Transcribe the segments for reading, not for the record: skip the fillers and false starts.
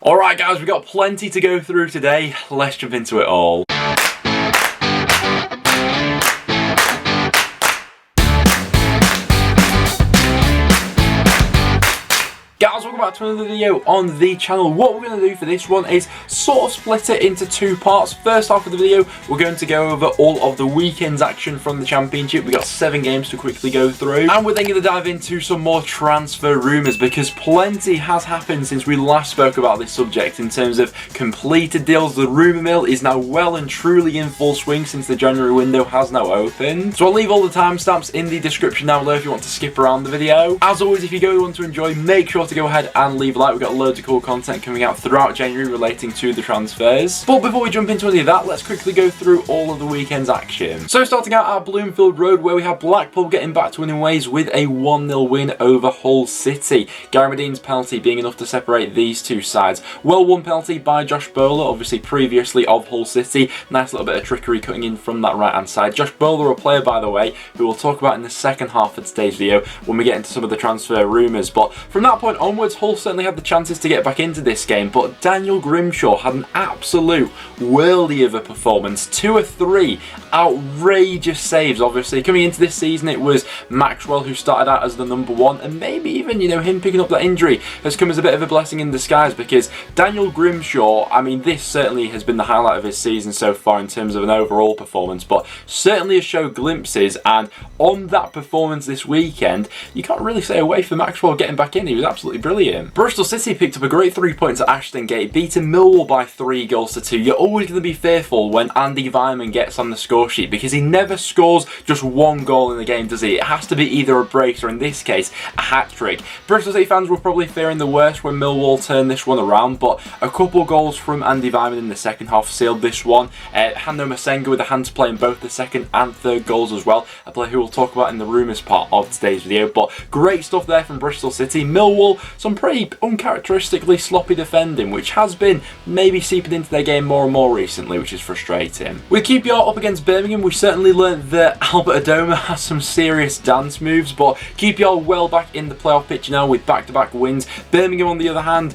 Alright guys, we've got plenty to go through today. Let's jump into it all. Guys, welcome back to another video on the channel. What we're going to do for this one is sort of split it into two parts. First half of the video, we're going to go over all of the weekend's action from the Championship. We've got 7 games to quickly go through. And we're then going to dive into some more transfer rumours, because plenty has happened since we last spoke about this subject in terms of completed deals. The rumour mill is now well and truly in full swing since the January window has now opened. So I'll leave all the timestamps in the description down below if you want to skip around the video. As always, if you go want to enjoy, make sure to go ahead and leave a like. We've got loads of cool content coming out throughout January relating to the transfers. But before we jump into any of that, let's quickly go through all of the weekend's action. So starting out at Bloomfield Road, where we have Blackpool getting back to winning ways with a 1-0 win over Hull City. Gary Madine's penalty being enough to separate these two sides. Well won penalty by Josh Bowler, obviously previously of Hull City. Nice little bit of trickery cutting in from that right hand side. Josh Bowler, a player by the way, who we'll talk about in the second half of today's video when we get into some of the transfer rumours. But from that point onwards, Hull certainly had the chances to get back into this game, but Daniel Grimshaw had an absolute worldie of a performance. 2 of 3 outrageous saves. Obviously coming into this season it was Maxwell who started out as the number 1, and maybe even, you know, him picking up that injury has come as a bit of a blessing in disguise, because Daniel Grimshaw, I mean, this certainly has been the highlight of his season so far in terms of an overall performance, but certainly has showed glimpses. And on that performance this weekend, you can't really stay away from Maxwell getting back in. He was absolutely brilliant. Bristol City picked up a great 3 points at Ashton Gate, beating Millwall by 3-2. You're always going to be fearful when Andy Weimann gets on the score sheet, because he never scores just 1 goal in the game, does he? It has to be either a brace or, in this case, a hat-trick. Bristol City fans were probably fearing the worst when Millwall turned this one around, but a couple of goals from Andy Weimann in the second half sealed this one. Hando Masenga with a hand to play in both the second and third goals as well, a player who we'll talk about in the rumours part of today's video. But great stuff there from Bristol City. Millwall, some pretty uncharacteristically sloppy defending, which has been maybe seeping into their game more and more recently, which is frustrating. With QPR up against Birmingham, we certainly learned that Albert Adoma has some serious dance moves, but QPR well back in the playoff picture now with back-to-back wins. Birmingham, on the other hand,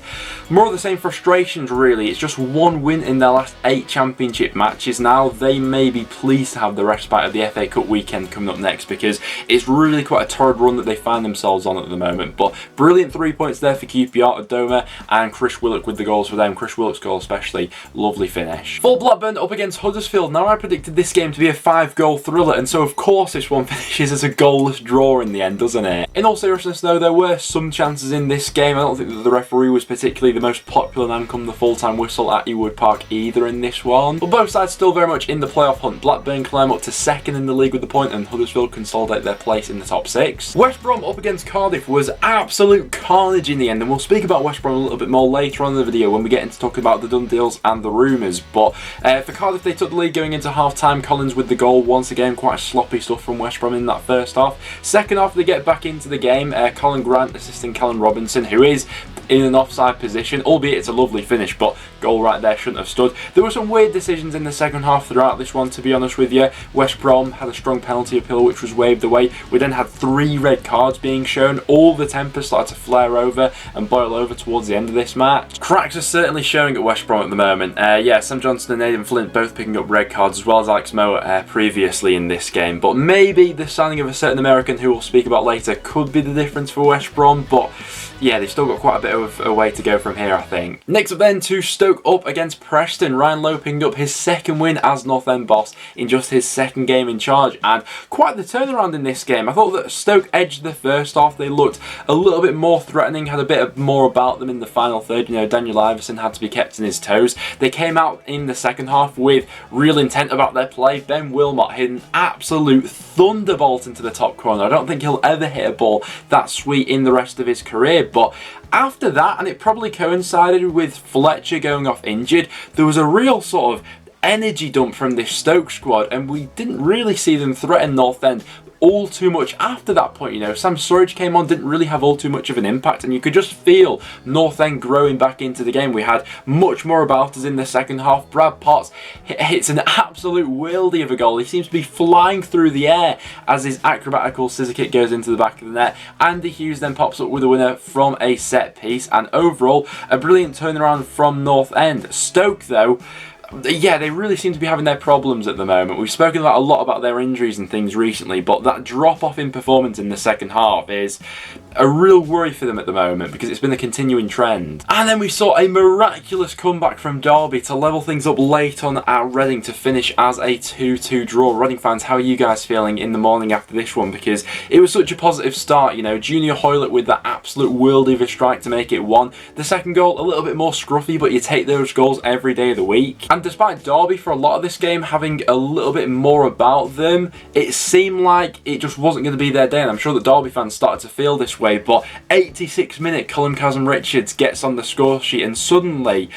more of the same frustrations really. It's just 1 win in their last 8 Championship matches now. They may be pleased to have the respite of the FA Cup weekend coming up next, because it's really quite a torrid run that they find themselves on at the moment. But brilliant 3 points there for QPR, Adoma and Chris Willock with the goals for them. Chris Willock's goal especially, lovely finish. For Blackburn up against Huddersfield, now I predicted this game to be a 5-goal thriller, and so of course this one finishes as a goalless draw in the end, doesn't it? In all seriousness though, there were some chances in this game. I don't think that the referee was particularly the most popular man come the full-time whistle at Ewood Park either in this one. But both sides still very much in the playoff hunt. Blackburn climb up to 2nd in the league with the point, and Huddersfield consolidate their place in the top 6. West Brom up against Cardiff was absolute carnage in the end, and we'll speak about West Brom a little bit more later on in the video when we get into talking about the done deals and the rumours. But for Cardiff, they took the lead going into half-time. Collins with the goal. Once again, quite sloppy stuff from West Brom in that first half. Second half, they get back into the game. Colin Grant assisting Callum Robinson, who is in an offside position, albeit it's a lovely finish, but goal right there shouldn't have stood. There were some weird decisions in the second half throughout this one, to be honest with you. West Brom had a strong penalty appeal which was waved away. We then had 3 red cards being shown. All the tempers started to flare over and boil over towards the end of this match. Cracks are certainly showing at West Brom at the moment. Yeah, Sam Johnson and Aidan Flint both picking up red cards, as well as Alex Moe previously in this game. But maybe the signing of a certain American who we'll speak about later could be the difference for West Brom, but yeah, they've still got quite a bit of a way to go from here, I think. Next up then to Stoke up against Preston. Ryan Lowe picking up his 2nd win as North End boss in just his 2nd game in charge, and quite the turnaround in this game. I thought that Stoke edged the first half. They looked a little bit more threatening, had a bit more about them in the final third. You know, Daniel Iverson had to be kept on his toes. They came out in the second half with real intent about their play. Ben Wilmot hit an absolute thunderbolt into the top corner. I don't think he'll ever hit a ball that sweet in the rest of his career, but after that, and it probably coincided with Fletcher going off injured, there was a real sort of energy dump from this Stoke squad, and we didn't really see them threaten North End all too much after that point. You know, Sam Surridge came on, didn't really have all too much of an impact, and you could just feel North End growing back into the game. We had much more about us in the second half. Brad Potts hits an absolute worldie of a goal. He seems to be flying through the air as his acrobatical scissor kick goes into the back of the net. Andy Hughes then pops up with a winner from a set piece, and overall a brilliant turnaround from North End. Stoke though, yeah, they really seem to be having their problems at the moment. We've spoken a lot about their injuries and things recently, but that drop off in performance in the second half is a real worry for them at the moment because it's been a continuing trend. And then we saw a miraculous comeback from Derby to level things up late on at Reading to finish as a 2-2 draw. Reading fans, how are you guys feeling in the morning after this one? Because it was such a positive start, you know. Junior Hoylett with that absolute worldie of a strike to make it 1. The second goal, a little bit more scruffy, but you take those goals every day of the week. And despite Derby for a lot of this game having a little bit more about them, it seemed like it just wasn't going to be their day, and I'm sure that Derby fans started to feel this way. But 86th minute, Callum Chasm-Richards gets on the score sheet, and suddenly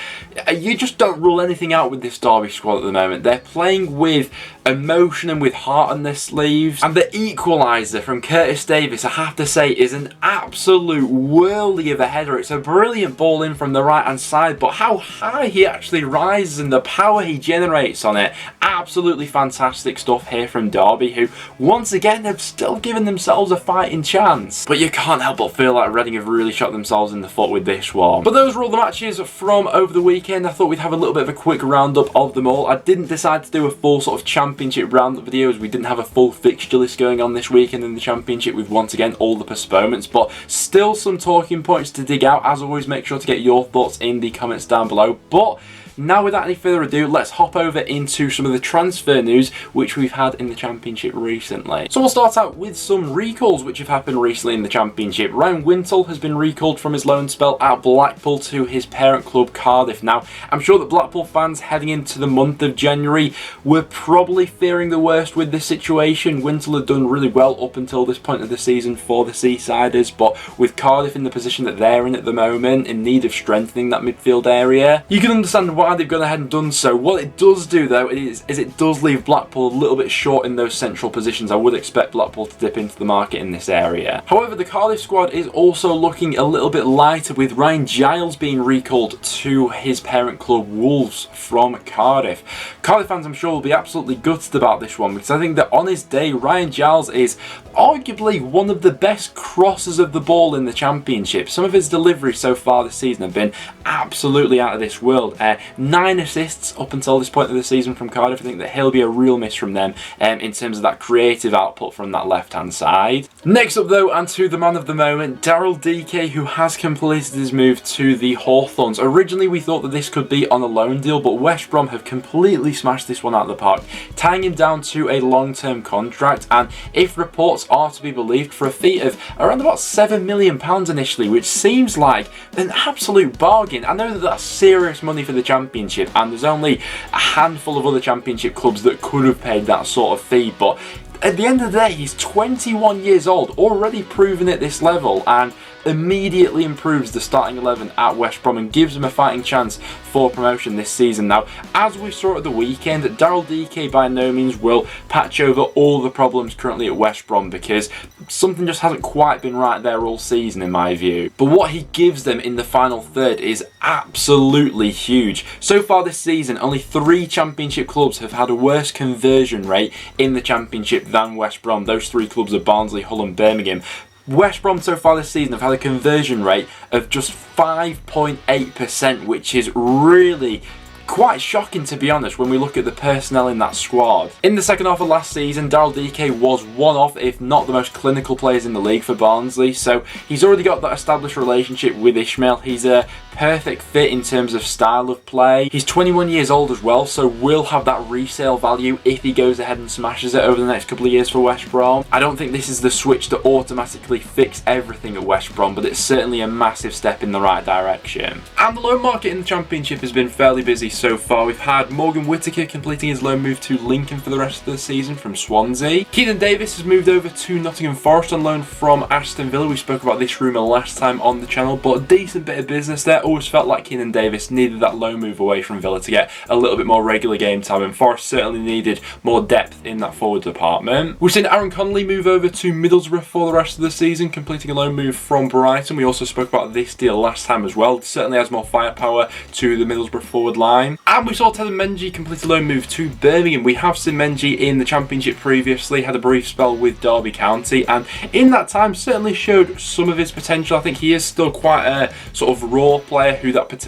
you just don't rule anything out with this Derby squad at the moment. They're playing with emotion and with heart on their sleeves, and the equaliser from Curtis Davis, I have to say, is an absolute worldie of a header. It's a brilliant ball in from the right hand side, but how high he actually rises and the power he generates on it, absolutely fantastic stuff here from Derby, who once again have still given themselves a fighting chance. But you can't help but feel like Reading have really shot themselves in the foot with this one. But those were all the matches from over the weekend. I thought we'd have a little bit of a quick roundup of them all. I didn't decide to do a full sort of championship roundup video as we didn't have a full fixture list going on this weekend in the championship with once again all the postponements, but still some talking points to dig out. As always, make sure to get your thoughts in the comments down below. But now, without any further ado, let's hop over into some of the transfer news which we've had in the Championship recently. So we'll start out with some recalls which have happened recently in the Championship. Ryan Wintle has been recalled from his loan spell at Blackpool to his parent club Cardiff. Now, I'm sure that Blackpool fans heading into the month of January were probably fearing the worst with this situation. Wintle had done really well up until this point of the season for the Seasiders, but with Cardiff in the position that they're in at the moment, in need of strengthening that midfield area, you can understand why they've gone ahead and done so. What it does do though is it does leave Blackpool a little bit short in those central positions. I would expect Blackpool to dip into the market in this area. However, the Cardiff squad is also looking a little bit lighter, with Ryan Giles being recalled to his parent club Wolves from Cardiff. Cardiff fans, I'm sure, will be absolutely gutted about this one, because I think that on his day, Ryan Giles is arguably one of the best crossers of the ball in the Championship. Some of his deliveries so far this season have been absolutely out of this world. 9 assists up until this point of the season from Cardiff. I think that he'll be a real miss from them in terms of that creative output from that left-hand side. Next up though, and to the man of the moment, Daryl Dike, who has completed his move to the Hawthorns. Originally we thought that this could be on a loan deal, but West Brom have completely smashed this one out of the park, tying him down to a long-term contract, and if reports are to be believed, for a fee of around about £7 million initially, which seems like an absolute bargain. I know that that's serious money for the Championship, and there's only a handful of other Championship clubs that could have paid that sort of fee, but at the end of the day, he's 21 years old, already proven at this level, and immediately improves the starting 11 at West Brom and gives them a fighting chance for promotion this season. Now, as we saw at the weekend, Daryl Dike by no means will patch over all the problems currently at West Brom, because something just hasn't quite been right there all season in my view. But what he gives them in the final third is absolutely huge. So far this season, only 3 Championship clubs have had a worse conversion rate in the Championship than West Brom. Those 3 clubs are Barnsley, Hull and Birmingham. West Brom so far this season have had a conversion rate of just 5.8%, which is really quite shocking, to be honest, when we look at the personnel in that squad. In the second half of last season, Daryl Dike was one of, if not the most clinical players in the league for Barnsley, so he's already got that established relationship with Ishmael. He's a perfect fit in terms of style of play. He's 21 years old as well, so will have that resale value if he goes ahead and smashes it over the next couple of years for West Brom. I don't think this is the switch to automatically fix everything at West Brom, but it's certainly a massive step in the right direction. And the loan market in the Championship has been fairly busy so far. We've had Morgan Whittaker completing his loan move to Lincoln for the rest of the season from Swansea. Keenan Davis has moved over to Nottingham Forest on loan from Aston Villa. We spoke about this rumour last time on the channel, but a decent bit of business there. Always felt like Keenan Davis needed that loan move away from Villa to get a little bit more regular game time, and Forest certainly needed more depth in that forward department. We've seen Aaron Connolly move over to Middlesbrough for the rest of the season, completing a loan move from Brighton. We also spoke about this deal last time as well. It certainly has more firepower to the Middlesbrough forward line. And we saw Teden Mengi complete a loan move to Birmingham. We have seen Mengi in the Championship previously, had a brief spell with Derby County, and in that time certainly showed some of his potential. I think he is still quite a sort of raw player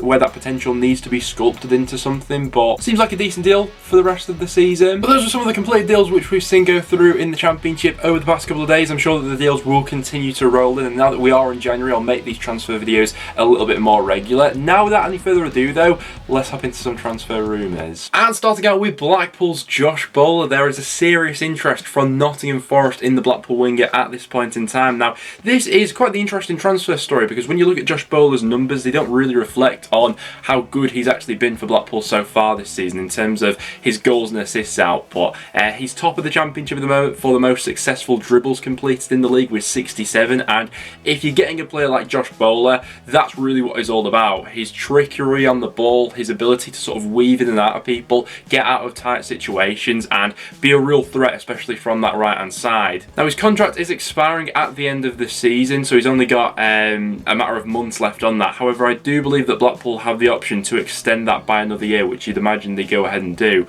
where that potential needs to be sculpted into something, but seems like a decent deal for the rest of the season. But those are some of the completed deals which we've seen go through in the Championship over the past couple of days. I'm sure that the deals will continue to roll in, and now that we are in January, I'll make these transfer videos a little bit more regular. Now, without any further ado though, let's hop into some transfer rumours. And starting out with Blackpool's Josh Bowler, there is a serious interest from Nottingham Forest in the Blackpool winger at this point in time. Now, this is quite the interesting transfer story, because when you look at Josh Bowler's numbers, they don't really reflect on how good he's actually been for Blackpool so far this season in terms of his goals and assists output. He's top of the Championship at the moment for the most successful dribbles completed in the league with 67, and if you're getting a player like Josh Bowler, that's really what he's all about. His trickery on the ball, his ability to sort of weave in and out of people, get out of tight situations, and be a real threat, especially from that right hand side. Now, his contract is expiring at the end of the season, so he's only got a matter of months left on that. However, I do believe that Blackpool have the option to extend that by another year, which you'd imagine they go ahead and do.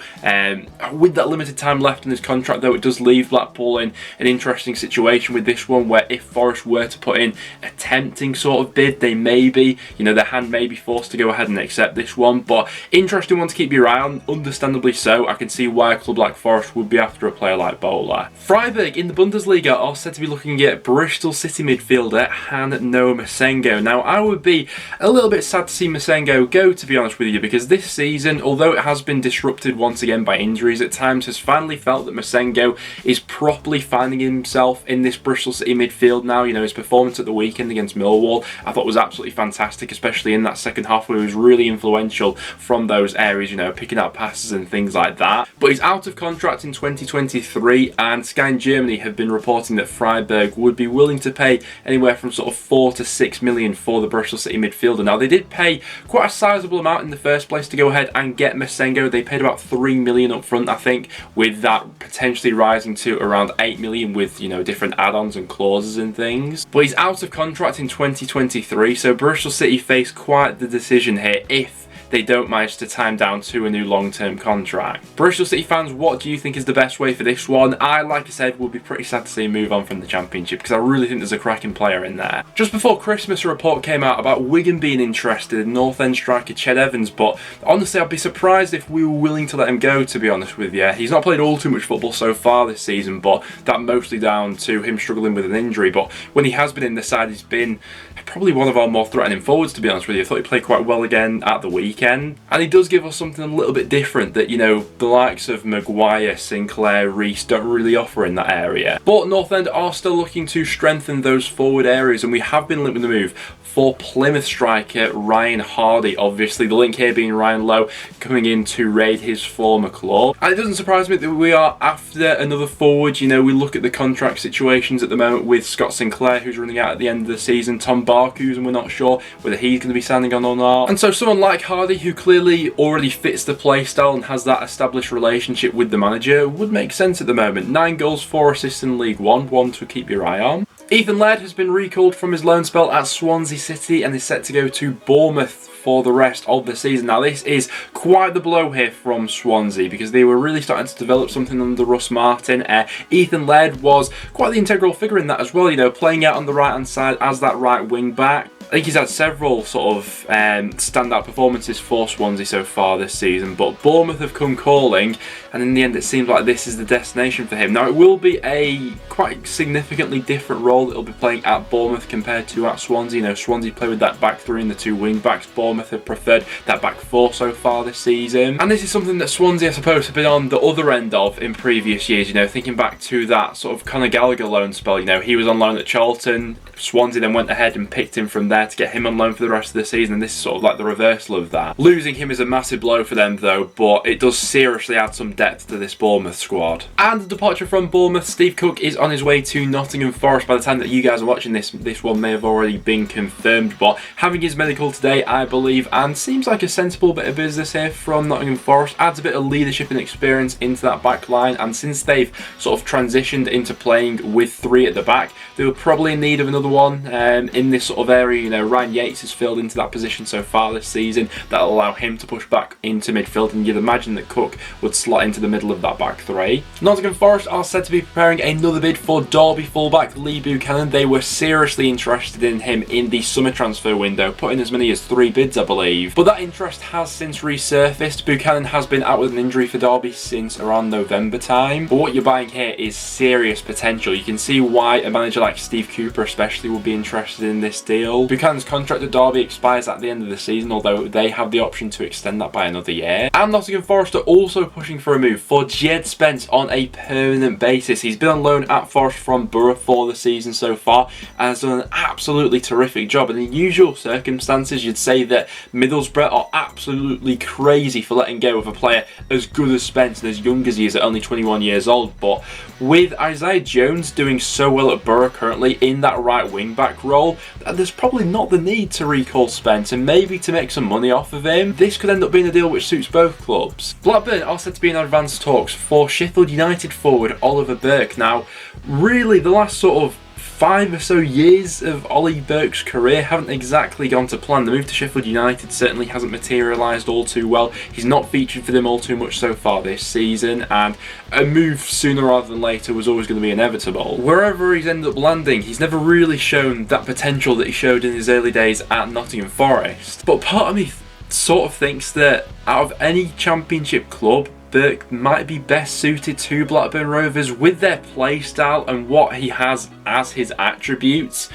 With that limited time left in his contract though, it does leave Blackpool in an interesting situation with this one, where if Forest were to put in a tempting sort of bid, they may be, their hand may be forced to go ahead and accept this one. But interesting one to keep your eye on, understandably so. I can see why a club like Forest would be after a player like Bowler. Freiburg in the Bundesliga are said to be looking at Bristol City midfielder Han-No Masengo. Now, I would be a little bit sad to see Masengo go, to be honest with you, because this season, although it has been disrupted once again by injuries at times, has finally felt that Masengo is properly finding himself in this Bristol City midfield now. His performance at the weekend against Millwall I thought was absolutely fantastic, especially in that second half where he was really influential from those areas, picking out passes and things like that. But he's out of contract in 2023, and Sky in Germany have been reporting that Freiburg would be willing to pay anywhere from sort of 4 to 6 million for the Bristol City midfielder. Now, they did pay quite a sizable amount in the first place to go ahead and get Masengo. They paid about 3 million up front, I think, with that potentially rising to around 8 million with, different add-ons and clauses and things. But he's out of contract in 2023, so Bristol City face quite the decision here if they don't manage to time down to a new long-term contract. Bristol City fans, what do you think is the best way for this one? Like I said, will be pretty sad to see him move on from the Championship, because I really think there's a cracking player in there. Just before Christmas, a report came out about Wigan being interested in North End striker Ched Evans, but honestly, I'd be surprised if we were willing to let him go, to be honest with you. He's not played all too much football so far this season, but that mostly down to him struggling with an injury. But when he has been in the side, he's been probably one of our more threatening forwards, to be honest with you. I thought he played quite well again at the weekend, and he does give us something a little bit different that, the likes of Maguire, Sinclair, Reese don't really offer in that area. But North End are still looking to strengthen those forward areas, and we have been linked with the move for Plymouth striker Ryan Hardy. Obviously, the link here being Ryan Lowe coming in to raid his former club. And it doesn't surprise me that we are after another forward. We look at the contract situations at the moment with Scott Sinclair, who's running out at the end of the season, Tom Barkus, and we're not sure whether he's going to be signing on or not. And so someone like Hardy, who clearly already fits the playstyle and has that established relationship with the manager, would make sense at the moment. 9 goals, 4 assists in League One, one to keep your eye on. Ethan Laird has been recalled from his loan spell at Swansea City and is set to go to Bournemouth for the rest of the season. Now, this is quite the blow here from Swansea, because they were really starting to develop something under Russ Martin. Ethan Laird was quite the integral figure in that as well, playing out on the right hand side as that right wing back. I think he's had several sort of standout performances for Swansea so far this season, but Bournemouth have come calling, and in the end it seems like this is the destination for him. Now, it will be a quite significantly different role that he'll be playing at Bournemouth compared to at Swansea. Swansea play with that back three and the 2 wing backs. Bournemouth have preferred that back 4 so far this season, and this is something that Swansea, I suppose, have been on the other end of in previous years. thinking back to that sort of Conor Gallagher loan spell. He was on loan at Charlton. Swansea then went ahead and picked him from there. there to get him on loan for the rest of the season, and this is sort of like the reversal of that. Losing him is a massive blow for them though, but it does seriously add some depth to this Bournemouth squad. And the departure from Bournemouth, Steve Cook is on his way to Nottingham Forest. By the time that you guys are watching this one may have already been confirmed, but having his medical today, I believe, and seems like a sensible bit of business here from Nottingham Forest. Adds a bit of leadership and experience into that back line, and since they've sort of transitioned into playing with three at the back, they were probably in need of another one in this sort of area. You know, Ryan Yates has filled into that position so far this season. That'll allow him to push back into midfield, and you'd imagine that Cook would slot into the middle of that back three. Nottingham Forest are said to be preparing another bid for Derby fullback Lee Buchanan. They were seriously interested in him in the summer transfer window, putting as many as 3 bids, I believe. But that interest has since resurfaced. Buchanan has been out with an injury for Derby since around November time. But what you're buying here is serious potential. You can see why a manager like Steve Cooper especially would be interested in this deal. Buchanan's contract at Derby expires at the end of the season, although they have the option to extend that by another year. And Nottingham Forest are also pushing for a move for Jed Spence on a permanent basis. He's been on loan at Forest from Borough for the season so far and has done an absolutely terrific job. In the usual circumstances, you'd say that Middlesbrough are absolutely crazy for letting go of a player as good as Spence and as young as he is at only 21 years old. But with Isaiah Jones doing so well at Borough currently in that right wing back role, there's probably not the need to recall Spence, and maybe to make some money off of him, this could end up being a deal which suits both clubs. Blackburn are said to be in advanced talks for Sheffield United forward Oliver Burke. Now, really the last sort of 5 or so years of Ollie Burke's career haven't exactly gone to plan. The move to Sheffield United certainly hasn't materialised all too well. He's not featured for them all too much so far this season, and a move sooner rather than later was always going to be inevitable. Wherever he's ended up landing, he's never really shown that potential that he showed in his early days at Nottingham Forest. But part of me sort of thinks that out of any Championship club, Burke might be best suited to Blackburn Rovers with their play style and what he has as his attributes.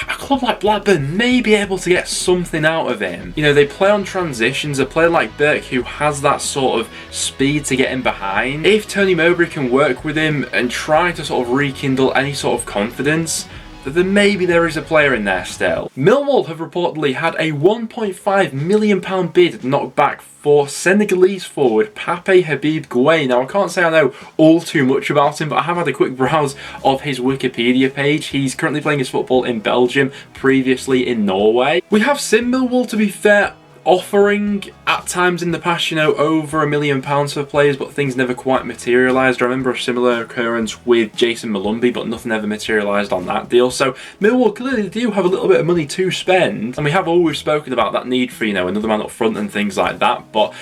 A club like Blackburn may be able to get something out of him. You know, they play on transitions. A player like Burke who has that sort of speed to get in behind. If Tony Mowbray can work with him and try to sort of rekindle any sort of confidence, then maybe there is a player in there still. Millwall have reportedly had a £1.5 million bid knocked back for Senegalese forward Pape Habib Gueye. Now, I can't say I know all too much about him, but I have had a quick browse of his Wikipedia page. He's currently playing his football in Belgium, previously in Norway. We have seen Millwall, to be fair, offering at times in the past, you know, over £1 million for players, but things never quite materialised. I remember a similar occurrence with Jason Malumbi, but nothing ever materialised on that deal. So Millwall clearly do have a little bit of money to spend, and we have always spoken about that need for, you know, another man up front and things like that. But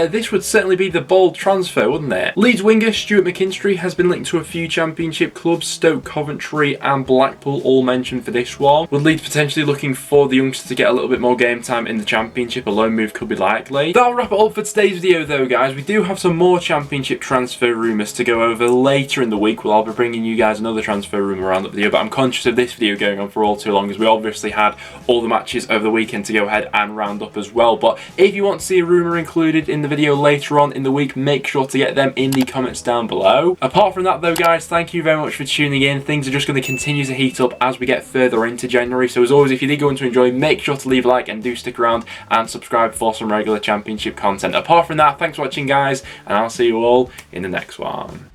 this would certainly be the bold transfer, wouldn't it? Leeds winger Stuart McKinstry has been linked to a few Championship clubs. Stoke, Coventry and Blackpool all mentioned for this one. With Leeds potentially looking for the youngster to get a little bit more game time in the Championship, a loan move could be likely. That'll wrap it up for today's video though, guys. We do have some more Championship transfer rumours to go over later in the week. Well, I'll be bringing you guys another transfer rumour roundup video, but I'm conscious of this video going on for all too long, as we obviously had all the matches over the weekend to go ahead and round up as well. But if you want to see a rumour included in the video later on in the week, make sure to get them in the comments down below. Apart from that though, guys, thank you very much for tuning in. Things are just going to continue to heat up as we get further into January, so as always, if you did go on to enjoy, make sure to leave a like and do stick around and subscribe for some regular Championship content. Apart from that, thanks for watching, guys, and I'll see you all in the next one.